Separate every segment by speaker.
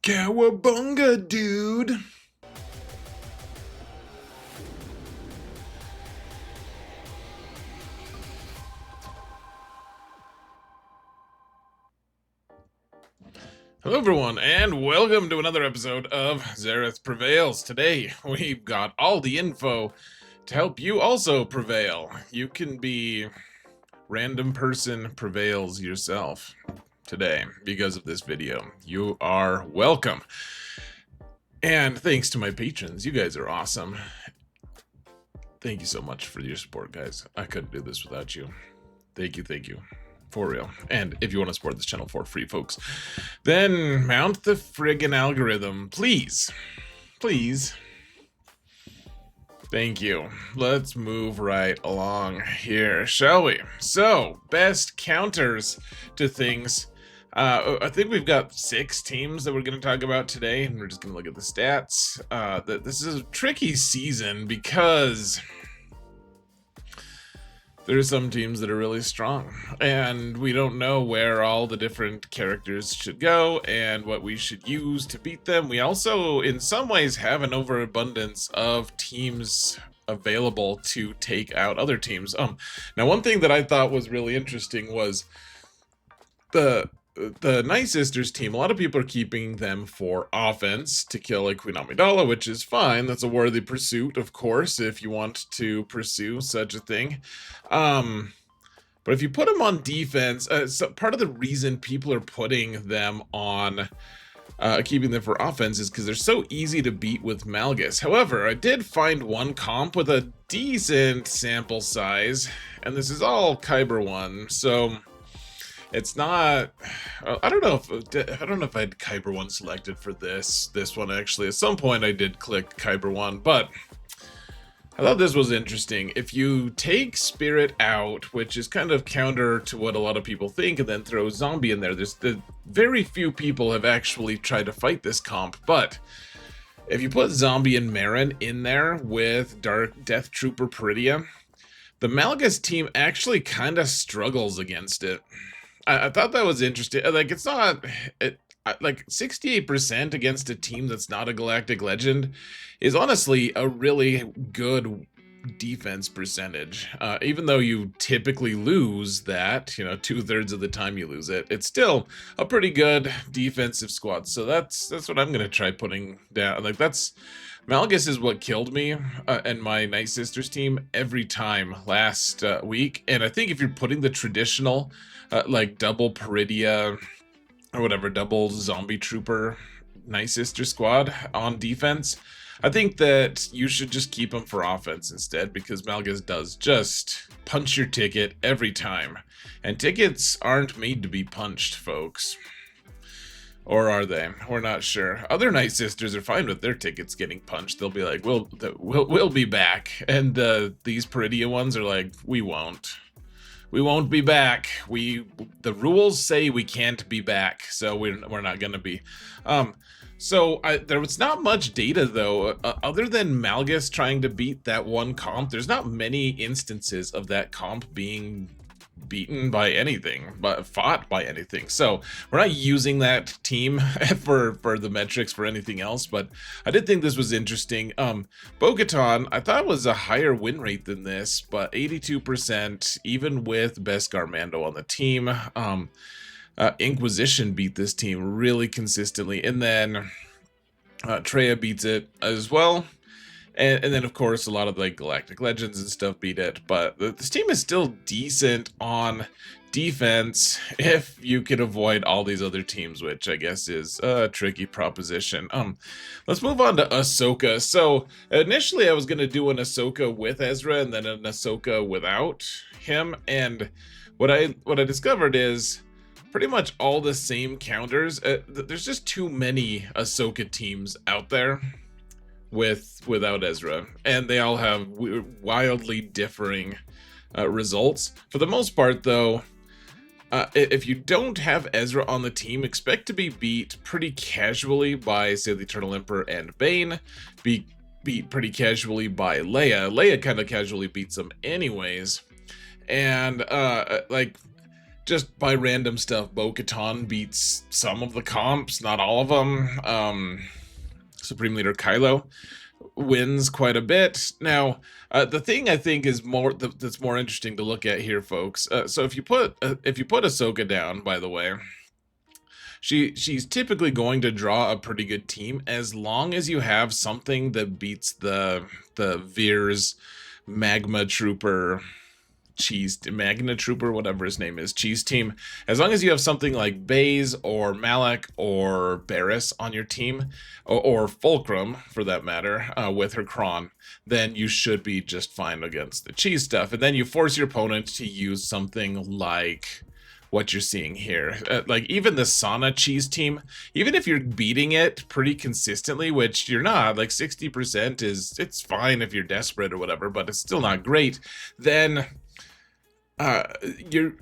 Speaker 1: Cowabunga, dude! Hello everyone, and welcome to another episode of Zareth Prevails. Today, we've got all the info to help you also prevail. You can be random person prevails yourself today because of this video. You are welcome. And thanks to my patrons, you guys are awesome. Thank you so much for your support, guys. I couldn't do this without you. Thank you. For real. And if you want to support this channel for free, folks, then mount the friggin' algorithm, please. Please. Thank you. Let's move right along here, shall we? So, best counters to things. I think we've got 6 teams that we're going to talk about today, and we're just going to look at the stats. This is a tricky season because there's some teams that are really strong, and we don't know where all the different characters should go and what we should use to beat them. We also, in some ways, have an overabundance of teams available to take out other teams. Now, one thing that I thought was really interesting was the Nightsisters team. A lot of people are keeping them for offense to kill like Queen Amidala, which is fine. That's a worthy pursuit, of course, if you want to pursue such a thing. But if you put them on defense, so part of the reason people are putting them on keeping them for offense is because they're so easy to beat with Malgus. However, I did find one comp with a decent sample size, and this is all Kyber 1, so it's not. I don't know if I had Kyber 1 selected for this one. Actually, at some point I did click Kyber 1, but I thought this was interesting. If you take Spirit out, which is kind of counter to what a lot of people think, and then throw Zombie in there, very few people have actually tried to fight this comp. But if you put Zombie and Marin in there with Dark Death Trooper Peridia, the Malgus team actually kind of struggles against it. I thought that was interesting. Like, it's not like 68% against a team that's not a Galactic Legend is honestly a really good defense percentage. Even though you typically lose that, 2/3 of the time you lose it, it's still a pretty good defensive squad. So that's what I'm gonna try putting down. Like, Malgus is what killed me and my Nightsisters team every time last week. And I think if you're putting the traditional like double Peridia or whatever, double Zombie Trooper Nightsister squad on defense, I think that you should just keep them for offense instead, because Malgus does just punch your ticket every time. And tickets aren't made to be punched, folks. Or are they? We're not sure. Other Nightsisters are fine with their tickets getting punched. They'll be like, we'll be back. And these Peridia ones are like, we won't. We won't be back. The rules say we can't be back, so we're not gonna be. So there was not much data though, other than Malgus trying to beat that one comp. There's not many instances of that comp being beaten by anything, but fought by anything. So we're not using that team for the metrics for anything else, but I did think this was interesting. Bo-Katan, I thought was a higher win rate than this, but 82%, even with Beskar Mando on the team. Inquisition beat this team really consistently, and then Traya beats it as well. And then, of course, a lot of like Galactic Legends and stuff beat it, but this team is still decent on defense if you can avoid all these other teams, which I guess is a tricky proposition. Let's move on to Ahsoka. So initially I was going to do an Ahsoka with Ezra and then an Ahsoka without him, and what I discovered is pretty much all the same counters. There's just too many Ahsoka teams out there without Ezra, and they all have wildly differing results. For the most part though, if you don't have Ezra on the team, expect to be beat pretty casually by, say, the Eternal Emperor and Bane, be beat pretty casually by Leia. Leia kind of casually beats them anyways, and like just by random stuff, Bo-Katan beats some of the comps, not all of them. Supreme Leader Kylo wins quite a bit. Now, the thing I think is that's more interesting to look at here, folks. So if you put Ahsoka down, by the way, she's typically going to draw a pretty good team as long as you have something that beats the Veer's Magma Trooper Magna Trooper, whatever his name is, cheese team. As long as you have something like Baze or Malak or Barriss on your team, or Fulcrum for that matter, with her Kron, then you should be just fine against the cheese stuff. And then you force your opponent to use something like what you're seeing here. Like even the Sana cheese team, even if you're beating it pretty consistently, which you're not, like 60% it's fine if you're desperate or whatever, but it's still not great, then you're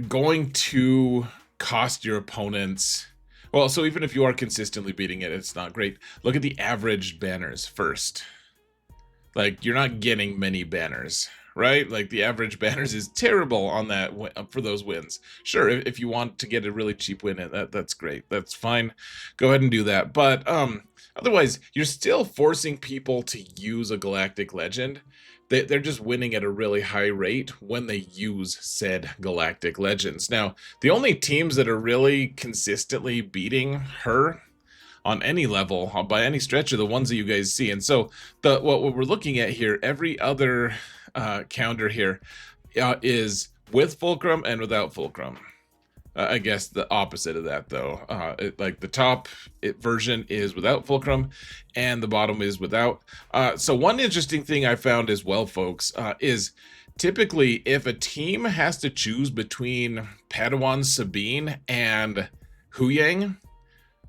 Speaker 1: going to cost your opponents. Well, so even if you are consistently beating it, it's not great. Look at the average banners first. Like, you're not getting many banners, right? Like, the average banners is terrible on that for those wins. Sure, if you want to get a really cheap win, that's great. That's fine. Go ahead and do that. But otherwise, you're still forcing people to use a Galactic Legend. They're just winning at a really high rate when they use said Galactic Legends. Now, the only teams that are really consistently beating her on any level, by any stretch, are the ones that you guys see. And so what we're looking at here, every other counter here is with Fulcrum and without Fulcrum. I guess the opposite of that, though. Like the top version is without Fulcrum, and the bottom is without. So one interesting thing I found as well, folks, is typically if a team has to choose between Padawan Sabine and Huyang,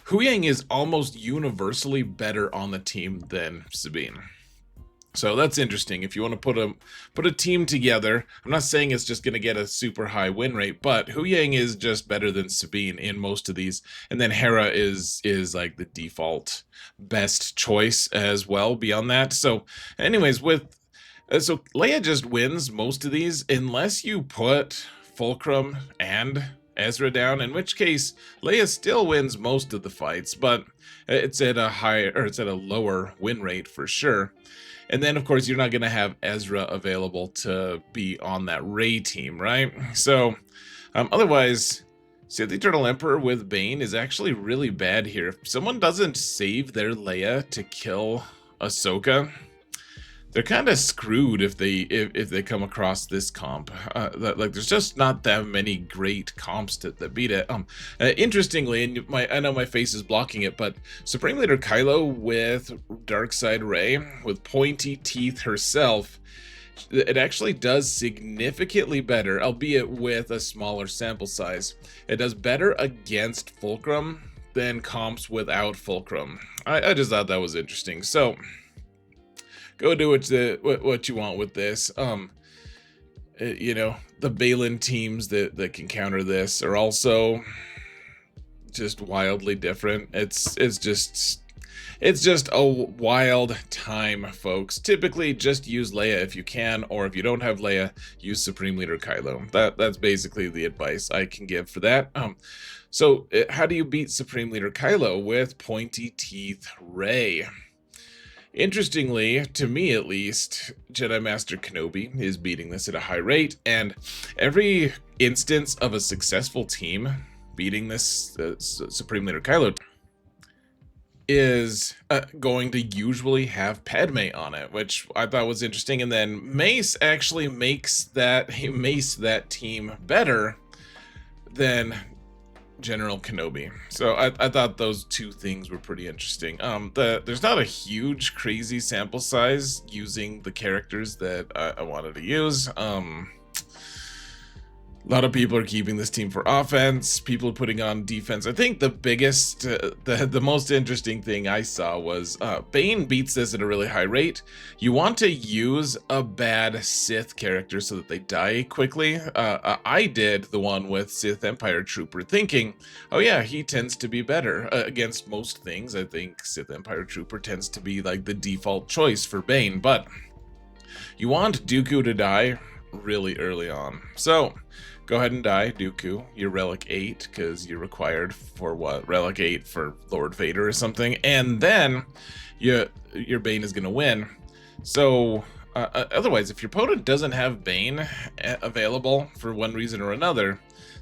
Speaker 1: Huyang is almost universally better on the team than Sabine. So that's interesting. If you want to put a team together, I'm not saying it's just going to get a super high win rate, but Huyang is just better than Sabine in most of these. And then Hera is like the default best choice as well beyond that. So anyways, so Leia just wins most of these unless you put Fulcrum and Ezra down, in which case Leia still wins most of the fights, but it's at a lower win rate for sure. And then, of course, you're not going to have Ezra available to be on that Rey team, right? So, otherwise, Sith Eternal Emperor with Bane is actually really bad here. If someone doesn't save their Leia to kill Ahsoka, they're kind of screwed if they come across this comp. Like, there's just not that many great comps that beat it. Interestingly, and I know my face is blocking it, but Supreme Leader Kylo with Darkside Rey, with pointy teeth herself, it actually does significantly better, albeit with a smaller sample size. It does better against Fulcrum than comps without Fulcrum. I just thought that was interesting. So go do what you want with this. You know, the Baylan teams that can counter this are also just wildly different. It's just a wild time, folks. Typically, just use Leia if you can, or if you don't have Leia, use Supreme Leader Kylo. That's basically the advice I can give for that. So how do you beat Supreme Leader Kylo? With pointy teeth Rey. Interestingly, to me at least, Jedi Master Kenobi is beating this at a high rate, and every instance of a successful team beating this Supreme Leader Kylo is going to usually have Padme on it, which I thought was interesting. And then Mace actually makes that team better than General Kenobi. So I thought those two things were pretty interesting. There's not a huge crazy sample size using the characters that I wanted to use. A lot of people are keeping this team for offense. People are putting on defense. I think the biggest, the most interesting thing I saw was Bane beats this at a really high rate. You want to use a bad Sith character so that they die quickly. I did the one with Sith Empire Trooper, thinking, oh yeah, he tends to be better against most things. I think Sith Empire Trooper tends to be like the default choice for Bane, but you want Dooku to die really early on. So Go ahead and die, Dooku. You're Relic 8, because you're required for what? Relic 8 for Lord Vader or something. And then your Bane is going to win. So, otherwise, if your opponent doesn't have Bane available for one reason or another,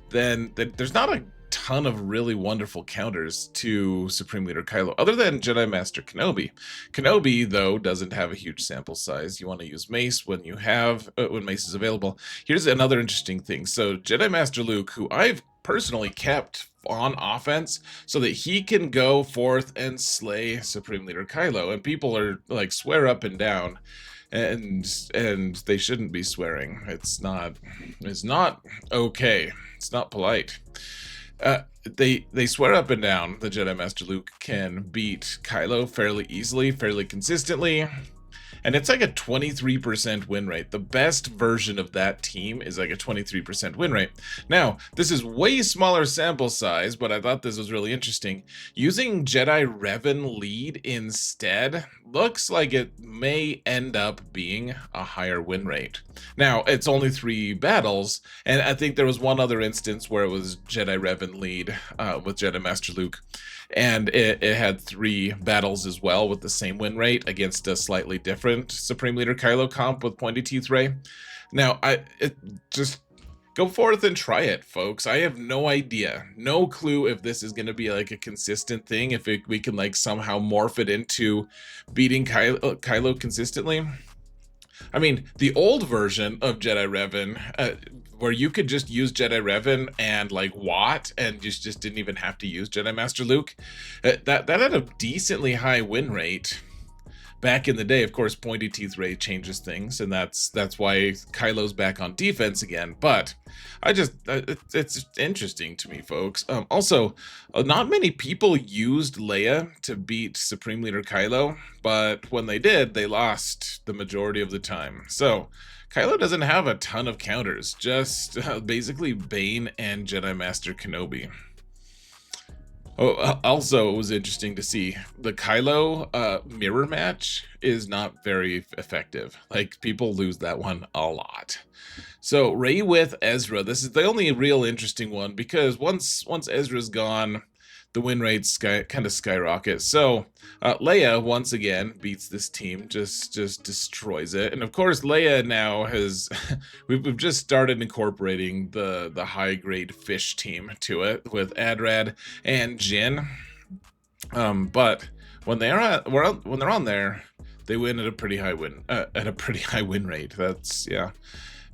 Speaker 1: then there's not a ton of really wonderful counters to Supreme Leader Kylo, other than Jedi Master Kenobi. Kenobi, though, doesn't have a huge sample size. You want to use Mace when when Mace is available. Here's another interesting thing. So Jedi Master Luke, who I've personally kept on offense so that he can go forth and slay Supreme Leader Kylo, and people are like swear up and down, and they shouldn't be swearing. It's not okay. It's not polite. They swear up and down that Jedi Master Luke can beat Kylo fairly easily, fairly consistently, and it's like a 23% win rate. The best version of that team is like a 23% win rate. Now, this is way smaller sample size, but I thought this was really interesting. Using Jedi Revan lead instead looks like it may end up being a higher win rate. Now, it's only 3 battles, and I think there was one other instance where it was Jedi Revan lead with Jedi Master Luke, and it had 3 battles as well with the same win rate against a slightly different Supreme Leader Kylo comp with Pointy Teeth Rey. Now, just go forth and try it, folks. I have no idea, no clue if this is going to be like a consistent thing, if we can like somehow morph it into beating Kylo consistently. I mean, the old version of Jedi Revan, where you could just use Jedi Revan and like Watt and just didn't even have to use Jedi Master Luke, that had a decently high win rate back in the day. Of course, Pointy Teeth Rey changes things, and that's why Kylo's back on defense again. But it's interesting to me, folks. Also, not many people used Leia to beat Supreme Leader Kylo, but when they did, they lost the majority of the time. So Kylo doesn't have a ton of counters, just basically Bane and Jedi Master Kenobi. Oh, also, it was interesting to see the Kylo mirror match is not very effective. Like, people lose that one a lot. So Rey with Ezra, this is the only real interesting one, because once Ezra's gone, the win rates kind of skyrocket. So Leia once again beats this team, just destroys it. And of course, Leia now has we've just started incorporating the high grade fish team to it with Adrad and Jin. But when they're on there, they win at a pretty high win rate. That's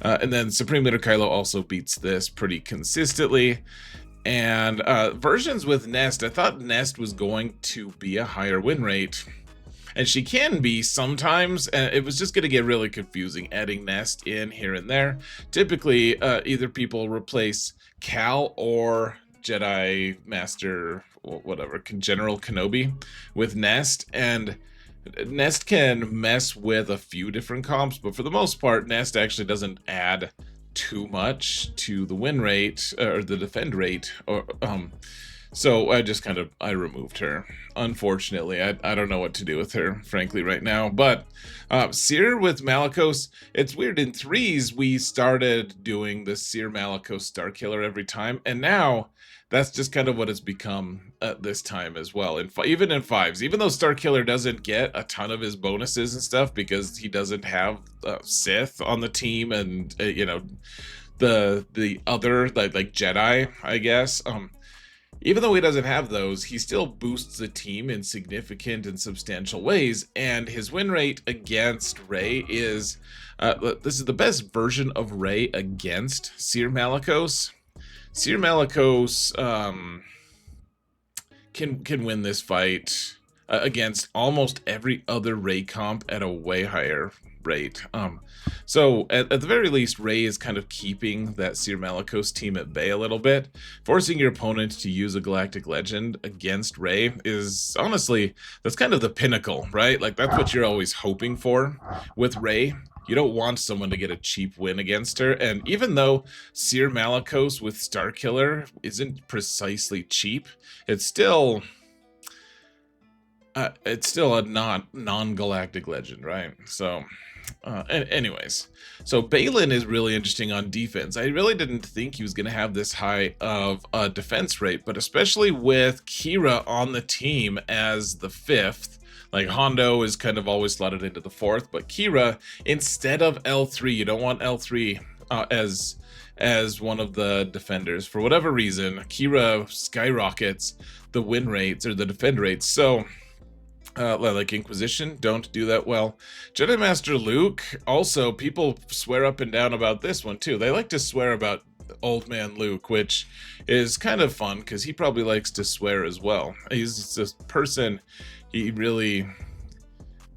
Speaker 1: and then Supreme Leader Kylo also beats this pretty consistently. And versions with Nest, I thought Nest was going to be a higher win rate, and she can be sometimes, and it was just going to get really confusing adding Nest in here and there. Typically, either people replace Cal or Jedi Master, whatever, General Kenobi with Nest, and Nest can mess with a few different comps, but for the most part, Nest actually doesn't add too much to the win rate or the defend rate, or so I removed her. Unfortunately, I don't know what to do with her, frankly, right now. But Seer with Malicos, it's weird. In 3s, we started doing the Seer Malicos Star Killer every time, and now that's just kind of what it's become at this time as well. Even in 5s, even though Star Killer doesn't get a ton of his bonuses and stuff because he doesn't have Sith on the team, and the other like Jedi, I guess. Even though he doesn't have those, he still boosts the team in significant and substantial ways, and his win rate against Rey is this is the best version of Rey against Seer Malicos. Seer Malicos can win this fight against almost every other Rey comp at a way higher rate. So at the very least, Rey is kind of keeping that Seer Malicos team at bay a little bit. Forcing your opponent to use a Galactic Legend against Rey is honestly, that's kind of the pinnacle, right? Like, that's what you're always hoping for with Rey. You don't want someone to get a cheap win against her, and even though Seer Malicos with Starkiller isn't precisely cheap, it's still It's still a non-galactic legend, right? So, anyways, so Baylan is really interesting on defense. I really didn't think he was going to have this high of a defense rate, but especially with Kira on the team as the 5th. Like Hondo is kind of always slotted into the 4th, but Kira, instead of L3, you don't want L3 as one of the defenders. For whatever reason, Kira skyrockets the win rates or the defend rates. So like Inquisition, don't do that well. Jedi Master Luke, also, people swear up and down about this one too. They like to swear about old man Luke, which is kind of fun because he probably likes to swear as well. He's this person, he really,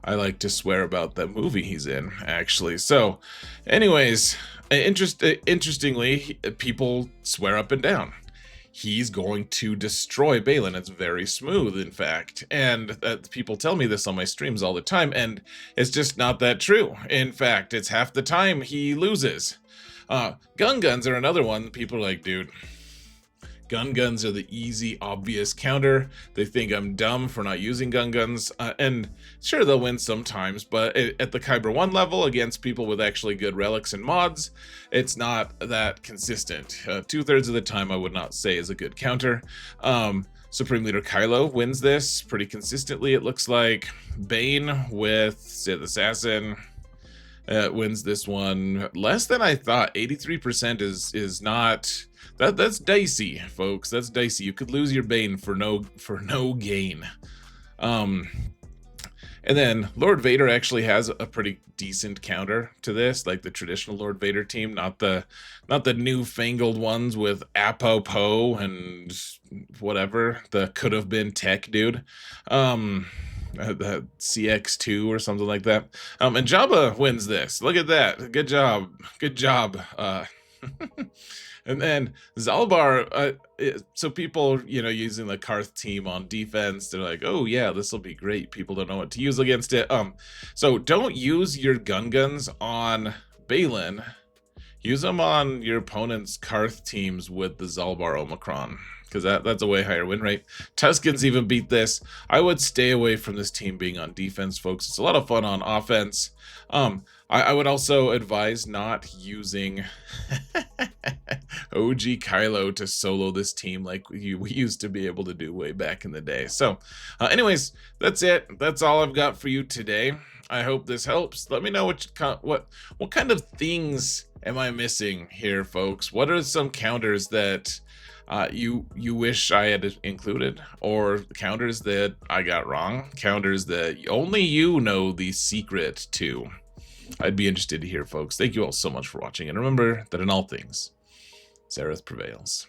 Speaker 1: I like to swear about that movie he's in, actually. So, anyways, interestingly, people swear up and down. He's going to destroy Baylan. It's very smooth, in fact. And people tell me this on my streams all the time, and it's just not that true. In fact, it's half the time he loses. Gun guns are another one. People are like, dude, gun guns are the easy, obvious counter. They think I'm dumb for not using gun guns. And sure, they'll win sometimes, but at the Kyber 1 level against people with actually good relics and mods, it's not that consistent. 2/3 of the time, I would not say is a good counter. Supreme Leader Kylo wins this pretty consistently, it looks like. Bane with Sith Assassin wins this one less than I thought. 83% is not... That's dicey, folks. That's dicey. You could lose your Bane for no gain. And then Lord Vader actually has a pretty decent counter to this, like the traditional Lord Vader team, not the newfangled ones with Apopo and whatever, the could have been tech dude. The CX2 or something like that. And Jabba wins this. Look at that. Good job. Good job. And then Zalbar, so people, using the Karth team on defense, they're like, oh yeah, this will be great. People don't know what to use against it. So don't use your guns on Baylan. Use them on your opponent's Karth teams with the Zalbar Omicron, because that's a way higher win rate. Tuskens even beat this. I would stay away from this team being on defense, folks. It's a lot of fun on offense. I would also advise not using OG Kylo to solo this team like we used to be able to do way back in the day. So anyways, that's it. That's all I've got for you today. I hope this helps. Let me know what kind of things am I missing here, folks. What are some counters that you wish I had included, or counters that I got wrong, counters that only you know the secret to? I'd be interested to hear, folks. Thank you all so much for watching, and remember that in all things, Zareth prevails.